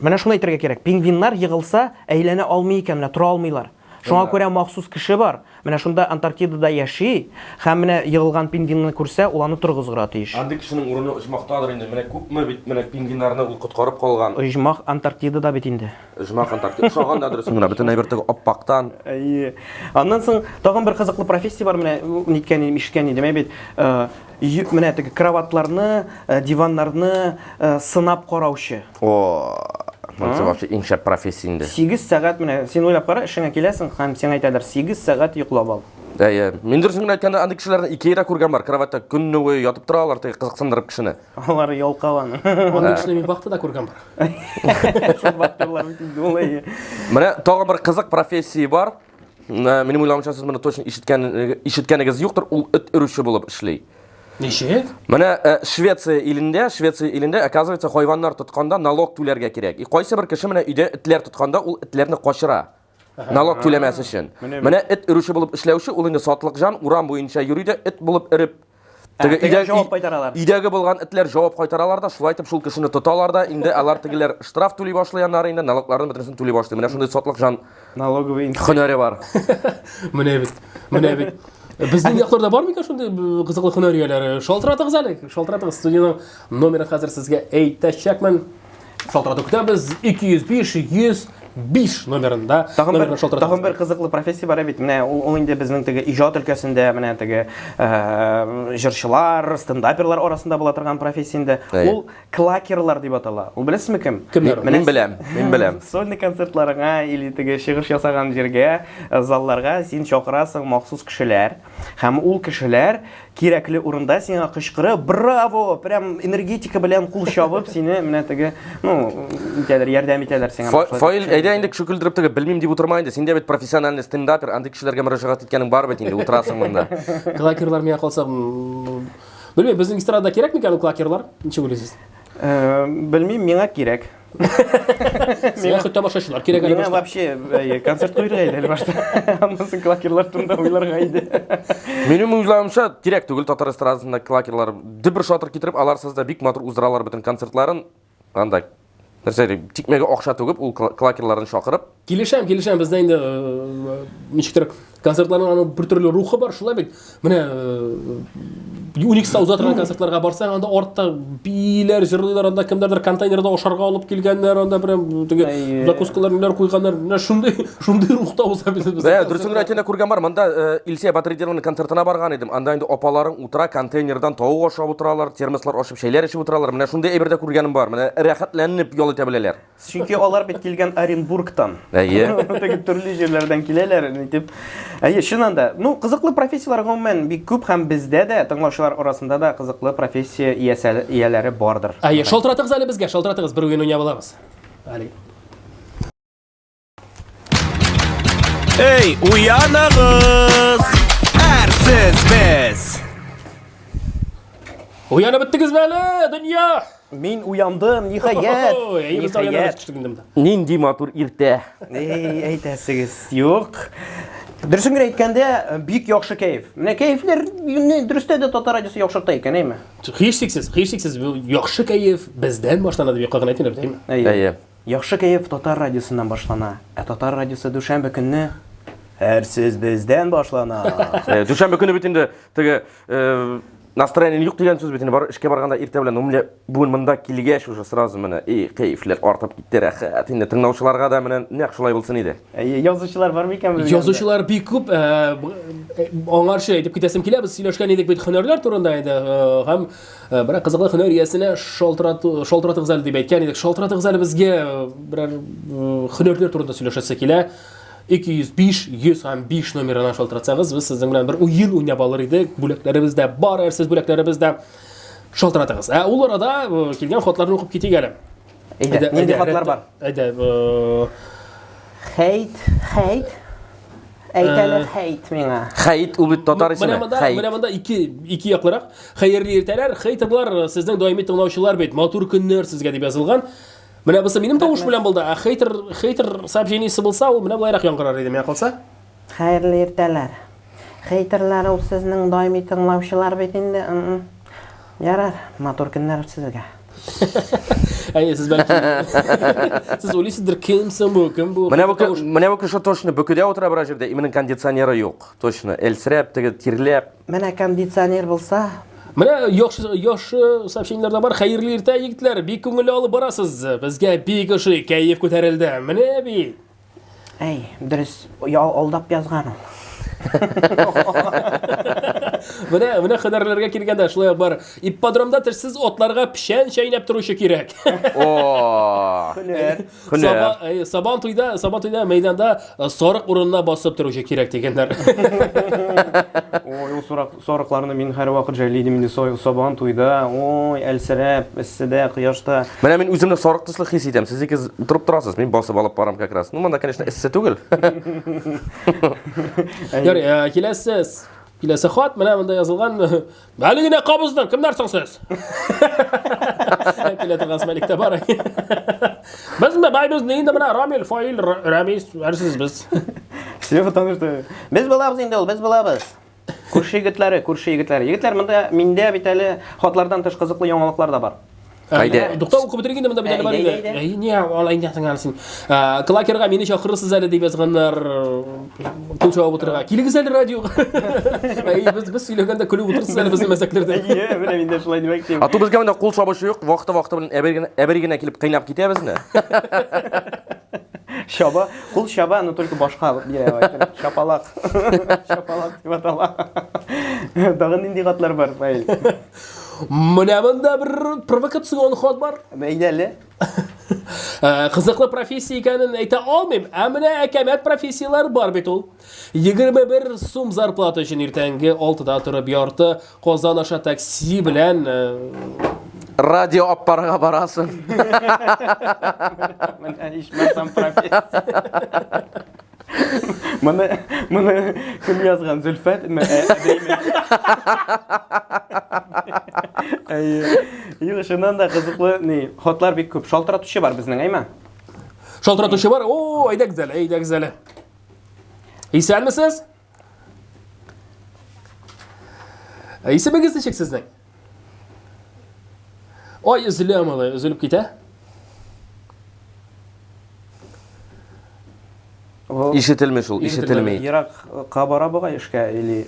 Менә шуны әйтергә кирәк. Пингвиннар егылса, әйләнә алмый икән, менә тора алмыйлар. Шуңа күрә махсус кеше бар. Менә шунда Антарктидада яши, һәм менә егылган пингвинны күрсә, ул аны торгызырга тиеш. Андый кешенең урыны оҗмактадыр инде. Менә күпме бит менә пингвиннарны ул коткарып калган. Оҗмах Антарктидада бит инде. Оҗмак Антарктида шаган да дөрес генә бөтен әйбертеге аппактан. Әйе. Аннан соң тагын бер кызыклы профессия бар, менә ниткән ишкән идем, бит. Менә теге кроватларны, диваннарны сынап караучы. Монысы вообще иң шәп профессия инде. 8 сәгать менә син уйлап кара, эшеңә киләсең, һәм син әйтәләр 8 сәгать йоклап ал. Әйе. Мин дөресен генә әйткәндә, андый кешеләрне икеерә күргән бар. Кроватьта көнне буе ятып торалар, теге кызыксындырып кешене. Алар ялкаван. Андый кешене мин вакытта да күргән бар. Шул бактырлар бит инде ул. Менә тагын бер кызык профессия бар. Минем уйламыйча сез моны точно ишеткәнегез юктыр, ул эт өрүче булып эшли. Ничек? Менә Швеция илендә, оказывается, хайваннар тотканда налог түләргә кирәк. Кайсы бер кеше менә өйдә этләр тотканда, ул этләрне качыра. Налог түләмәс өчен. Менә эт өрүче булып эшләүче, ул инде сатлык жан, урам буенча йөри дә эт булып иреп. Теге җавап кайтаралар. Идәге булган этләр җавап кайтаралар да, шулай итеп шул кешене тоталар да, инде алар тегеләр штраф түли башлаяннар, инде налогларын бөтенсен түли башлый. Менә шундый сатлык жан Налоговый һөнәре бар. Менә бит. Безнең якларда бар микән шундый кызыклы һөнәрияләр? Шалтыратыгыз әле. Шалтыратыгыз, студияның номерын хәзер сезгә әйтәчәкмен. Шалтырату көтәбез 205 номерында. Тагын бер кызыклы профессия бар бит. Менә ул инде безнең теге иҗат өлкәсендә, менә теге җырчылар, стендаперлар арасында була торган профессия инде. Ул клакерлар дип атала. Ул беләсезме кем? Мин беләм. Сольный концертларга или теге чыгыш ясаган җиргә, залларга син чакырасың махсус кешеләр. Һәм ул кешеләр кирәкле урында сиңа кычкырып, браво, прям энергетика белән кул чабып сине менә теге, ярдәм итәләр сиңа. Фаил, әйдә инде кеше көлдереп теге белмим дип утырма инде. Син дә бит профессиональный стендапер, андый кешеләргә мөрәҗәгать иткәнең бар бит инде, утырасың монда. Клакерлар миңа калса, белмим, безнең эстрадада кирәк микән ул клакерлар? Ничек уйлыйсыз? Белмим, миңа кирәк. Миңа хәтта тамашачылар кирәк әле башта. Миңа вообще концерт куйырга иде әле башта. Аннан соң клакерлар турында уйларга иде. Минем уйлавымча, кирәк түгел татар эстрадасында клакерлар. Дибер шатыр китереп, алар сездә бик матур уздыралар бөтен концертларын. Анда нәрсә тикмәгә акча түгеп, ул клакерларын шакырып. Килешәм, бездә инде ничектер концертларның бер төрле рухы бар, шулай бит. Менә Уникста узатырган концертларга барсаң, анда артта бийләр, җырлыйлар, анда кемдердер контейнерда ашарга алып килгәннәр, анда прям теге закускалар ниләр куйганнар, менә шундый рухта уза бит. Дөресен әйткәндә күргән бар. Монда Илсия Батыридинованың концертына барган идем. Анда инде апаларың утыра, контейнердан тавык ашап утыралар, термослар ашып, шәйләр эчеп утыралар. Менә шундый әйбердә күргәнем бар. Менә рәхәтләнеп ял итә беләләр. Чөнки алар бит килгән Оренбургтан. Әйе. Теге төрле җирләрдән киләләр, дип. Әйе, чынында. Кызыклы профессиялар гомумән бик күп һәм бездә дә тыңлаучылар арасында да кызыклы профессия ияләре бардыр. Әйе, шалтыратыгыз әле безгә, шалтыратыгыз, бер уен уйнап алабыз. Әле. Эй, уянагыз! Әрсез без! Уянып беттегез әле, дөнья! Мин уяндым, ниһаят. Нинди матур иртә. Әйтәсегез, юк. Дөресен әйткәндә, бик яхшы кайф. Менә кайфлар дөрестә дә татар радиосы яхшырта икән, әйме? Һичшиксез, яхшы кайф бездән башлана дип якын әйтәләр, әйме? Әйе. Яхшы кайф татар радиосыннан башлана. Татар радиосы дүшәмбе көнне әрсез бездән башлана. Дүшәмбе көнне бит инде теге настроение юк дигән сүз бит инде бар эшкә барганда иртә белән умле бүген монда килгәч уже сразу менә кайфлар артып китте, рәхәт. Инде тыңлаучыларга да менә нәкъ шулай булсын иде. Язучылар бар микән безгә? Язучылар бик күп. Аңарчы әйтеп китәсем килә, без сөйләшкән идек бит һөнәрләр турында иде. Һәм бер кызыклы һөнәр иясенә шалтыратыгыз әле дип әйткән идек. Шалтыратыгыз әле безгә берәр һөнәрләр турында сөйләшәсе килә. 205 номерына шалтыратсагыз, без сезнең белән бер уен уйнап алыр идек. Бүләкләребез дә бар, әрсез бүләкләребез дә шалтыратыгыз. Ул арада килгән хатларны укып китик әле. Нинди хатлар бар? Хейт. Әйтәләр хейт миңа. Хейт ул бит татар исеме. Менә монда ике яклырак. Хәерле иртәләр, хейтерлар сезнең даими тыңлаучылар бит. Матур көннәр сезгә дип язылган. Менә бусы минем тавыш белән булды. Хейтер сообщениесе булса, ул менә булайрак яңгырар иде, миңа калса. Хәерле иртәләр. Хейтерлар ул сезнең даими тыңлаучылар бит инде. Ярар, матур көннәр сезгә. Әйе, сіз бәлки сіз ойлайсыздар кім бұл, кім бұл? Менә бу кеше точно бүкедә утыра бер җирдә, именең кондиционеры юк. Точно, әлсерәп, теге тирләп. Менә кондиционер булса, Менә яхшы сообщениеләрдә бар, хәерле иртә егетләр, бик күңелле алып барасыз. Безгә бик ошый, кәеф күтәрелде. Менә бит. әй, дөрес, алдап язган. Менә хәдәрләргә килгәндә шулай бар. Ипподромда тешсез атларга пишән чәйнәп торучы кирәк. О! Һөнәр. Сабан туйда мәйданда сарык урынына басып торучы кирәк дигәннәр. Ой, ул сарыкларны мин һәр вакыт җәйлидем инде сабан туйда. Ой, әлсерәп, иссидә, кояшта. Менә мин үземне сарык төсле хис итәм. Сез икез утырып торасыз, мин басып алып барам как раз. Ну, монда, конечно, эссе түгел. Киләсе хат, менә монда язылган. Әле генә кабыздың, кемнәр соң сез? Килә торган Смәликтә бар. Без инде менә Рамил, Фаил, Рамис, әрсез без. Все потому что без булабыз инде ул, без булабыз. Күрше егетләре. Егетләр монда миндә бит әле хатлардан тыш кызыклы яңалыклар да бар. Кайда? Доктор укып бетергәндә монда бит әле бар иде. Әй, не, алай инде син. Клакерга мине чакырырсыз әле дип язганнар. Кул чабып утырырга. Килегез әле радиога. Әй, без сөйләгәндә көлеп утырсыз әле безнең мәсәкләрдә. Әйе, менә миндә шулай димәкче. Ату безгә монда кул чабышы юк, вакыты белән әбергенә килеп кыйнап китәбезне. Кул чаба, но только башка, чапалак. Чапалак дип атала. Тагын нинди хатлар бар, Фаил? Менә монда бер провокацион хат бар. Әйдәле. Кызыклы профессия икәнен әйтә алмыйм. Ә менә әкәмәт профессияләр бар бит ул. 21 сум зарплата өчен иртәнге 6да торып ярты Казан аша такси белән Радио аппарага барасың. Менә ишмәсәм профессия. Моны кем язган? Зөлфәт? Шуннан да кызыклы хатлар бик күп. Шалтыратучы бар безнең, әйме? Шалтыратучы бар. О, әйдәгез әле. Исәнмесез? Исемегез ничек сезнең? Ой, өзелеп китә. Ишетелми шул, ишетелми. Ерак кабара буга эшкә или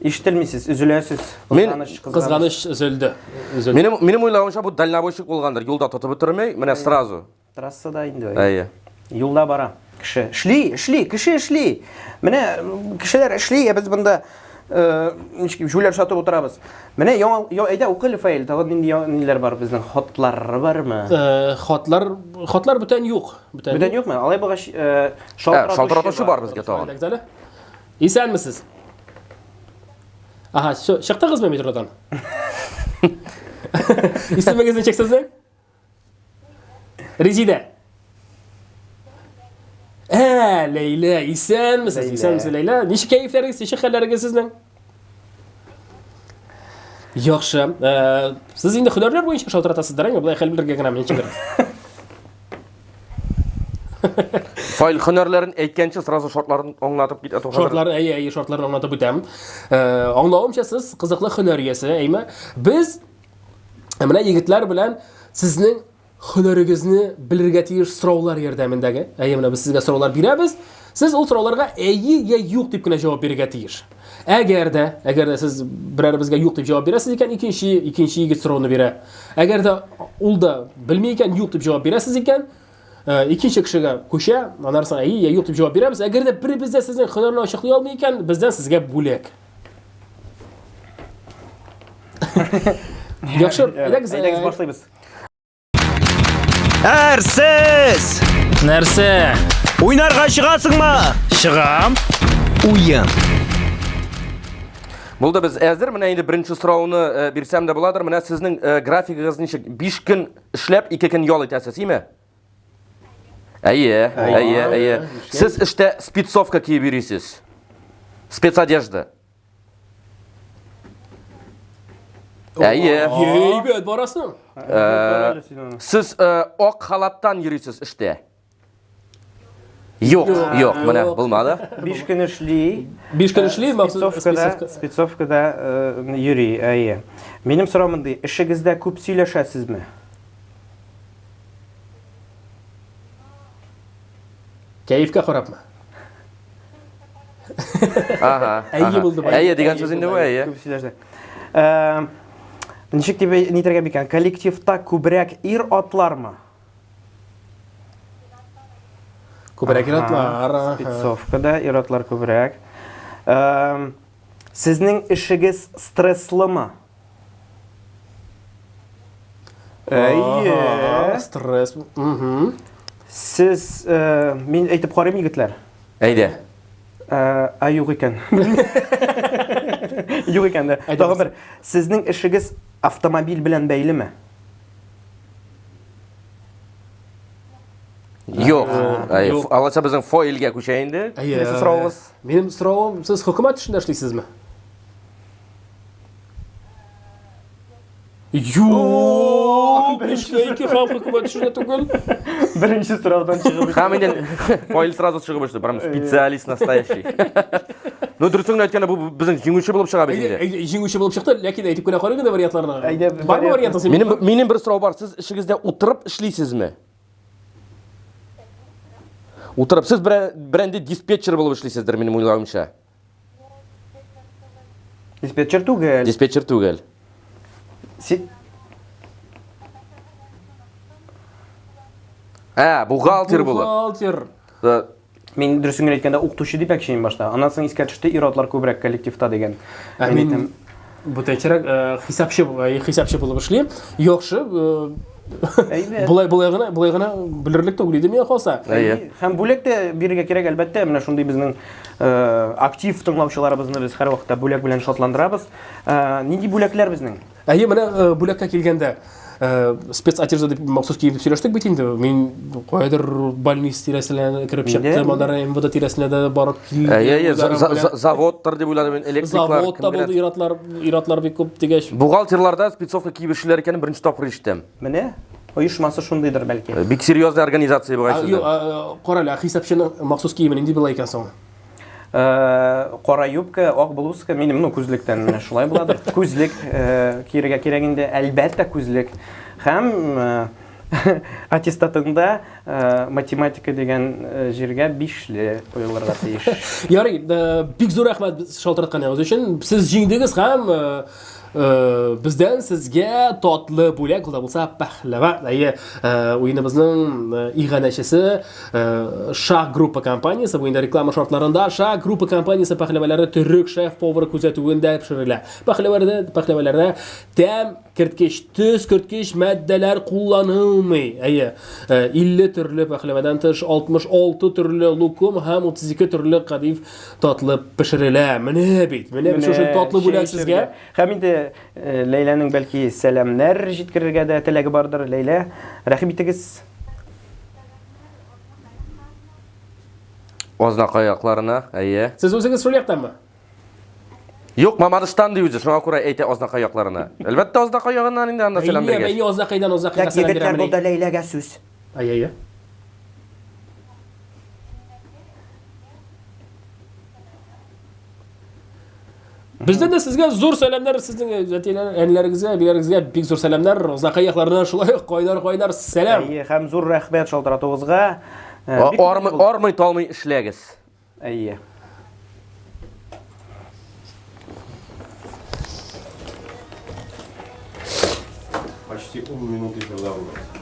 ишетелмисез, üzülәсез, кызганыч өзелде. Минем уйлавымча бу дальнобойщик булгандыр. Юлда тотып бетермәй, менә сразу. Трассада инде. Әйе. Юлда бара. Кеше кеше эшли. Менә кешеләр эшли, без монда ничек җүләр сатып утырабыз. Менә әйдә укыл Фаил, тагын ниләр бар безнең хатлар бармы? Хатлар бүтән юк. Бүтән юкмы? Алай бугач Шалтыратучы бар безгә тагын. Исәнмесез? Аха, чыктыгызмы метродан? Исемегез ничек сезнең? Резида. Лейла, исәнмесез, Лейла. Ничек кәефләрегез, ничек хәлләрегез сезнең? Яхшы. Сез инде һөнәрләр буенча шалтыратасыздар, әйме? Булай хәл белергә генә ничек? Файл һөнәрләрен әйткәнче сразу шортларын аңлатып китә. Шортлар, әйе, шортларын аңлатып үтәм. Аңлавымча сез кызыклы һөнәр иясе, әйме? Без менә егетләр белән сезнең һөнәрегезне белергә тиеш сораулар ярдәмендәге. Әйе, менә без сезгә сораулар бирәбез. Сез ул сорауларга әйе я юк дип кенә җавап бирергә тиеш. Әгәр дә сез берәр безгә юк дип җавап бирәсез икән, икенче егет сорауны бирә. Әгәр дә ул да белми икән, юк дип җавап бирәсез икән, икенче кешегә күчә, аннан соң әйе я юк дип җавап бирәбез. Әгәр дә беребез дә сезнең һөнәрне ачыклый алмый икән, бездән сезгә бүләк. Яхшы, әйдәгез башлыйбыз. Әрсез! Нәрсә? Уйнарга чыгасыңмы? Чыгам. Уен. Булды без әзер, менә инде беренче сорауны бирсәм дә буладыр. Менә сезнең графигыгыз ничек? 5 көн эшләп, 2 көн ял итәсез, име? Әйе. Сез эштә спецовка киеп йөрисез. Спецодежда. Әйе. Әйбәт барасың. Сез ак халаттан йөрисез эштә. Юк, менә булмады. 5 көн эшли. 5 көн эшли, Спецовкада йөри, әйе. Минем соравым мондай, эшегездә күп сөйләшәсезме? Keyifga qarabmi? Aha. Әйе булды бай. Әйе дигән сүз инде бу, әйе. Күп сөйләште. Ничек дип нитәргә бикән? Коллективта күбрәк ир атлармы? Күбрәк иратлар. Спецовкада ир атлар күбрәк. Сезнең эшегез стresslымы? Әйе. Стресс. Сез мин әйтеп карыйм егетләр. Әйдә. Юк икән. Юк икән дә. Тагын бер. Сезнең эшегез автомобиль белән бәйлеме? Юк. Әйе. Юк. Алайса безнең фоилгә күчә инде. Әйе. Сез соравыз. Минем соравым, сез хөкүмәт эшендә эшлисезме? Юк, эшләйки һәм хөкүмәт эшендә түгел. Беренче сораудан чыгып. Һәм инде фоил сразу чыгып башты. Прям специалист настоящий. Ну, дөресен әйткәндә бу безнең җиңүче булып чыга бит инде. Җиңүче булып чыкты, ләкин әйтеп кенә карыйк инде вариантларны. Әйдә, Бармы вариантың син? Минем бер сорау бар. Сез эшегездә утырып эшлисезме? Утырып сез бренди диспетчер булып эшлисездер минем уйлавымча. Диспетчер түгел. Диспетчер түгел. Бухгалтер булып. Бухгалтер. Мин дөресен әйткәндә укытучы дип әкчәйм башта. Аннан соң искә төште ир атлар күбрәк коллективта дигән. Мин бүтәнчәрәк хисапчы булып эшлим. Яхшы, булай гына белерлек түгел иде миңа калса. Һәм бүләк тә бирергә кирәк әлбәттә. Менә шундый безнең актив тыңлаучыларыбызны без һәр вакытта бүләк белән шатландырабыз. Нинди бүләкләр безнең? Әйе, менә бүләккә килгәндә спецодежда дип махсус киеп сөйләштек бит инде. Мин кайдыр больница тирәсенә кереп чыктым, анда МВД тирәсенә дә барып килдем. Әйе, заводтар дип уйладым мин, электриклар. Заводта булды иратлар бик күп дигәч. Бухгалтерларда спецовка киеп эшләр икәнен беренче тапкыр ишеттем. Менә оешмасы шундыйдыр бәлки. Бик серьезный организация бугай сездә. Карале, хисапчының махсус киемен инде була икән соң. Кара юбка, ак блузка, минем күзлектән менә шулай буладыр. Күзлек кирегә кирәк инде, әлбәттә күзлек. Һәм аттестатында математика дигән җиргә 5ле куелырга тиеш. Ярый, бик зур рәхмәт шалтыратканыгыз өчен. Сез җиңдегез һәм бездән сезгә татлы бүләк булса пәһләва. Әйе, уеныбызның иганәчесе Шах группа компаниясе буенда реклама шартларында Шах группа компаниясе пәһләвәләре төрек шеф-повар күзәтүендә пешерелә. Пәһләвәләрдә тәм керткеч, төс керткеч матдәләр кулланылмый. Әйе, 50 төрле пәһләвәдән тыш 66 төрле лукум һәм 32 төрле кадиф татлы пешерелә. Менә бит шушы татлы бүләк сезгә. Һәм инде Ләйләнең бәлки сәламнәр җиткерергә дә теләге бардыр. Ләйлә, рәхим итегез. Ознак аякларына, әйе. Сез үзегез шул яктанмы? Юк, Мамадыштан ди үзе, шуңа күрә әйтә ознак аякларына. Әлбәттә ознак аягыннан инде анда сәлам биргән. Әйе, ознакайдан сәлам Егетләр бирәм. булда Ләйләгә сүз. Әйе. Бездән дә сезгә зур сәламнар, сезнең әниләрегезгә, биләрегезгә бик зур сәламнар. Ознакай якларынан шулай кайдар сәлам. Әйе, һәм зур рәхмәт шалтыратуыгызга. Армый талмый эшләгез. Әйе. Почти 10 минут эфирда было.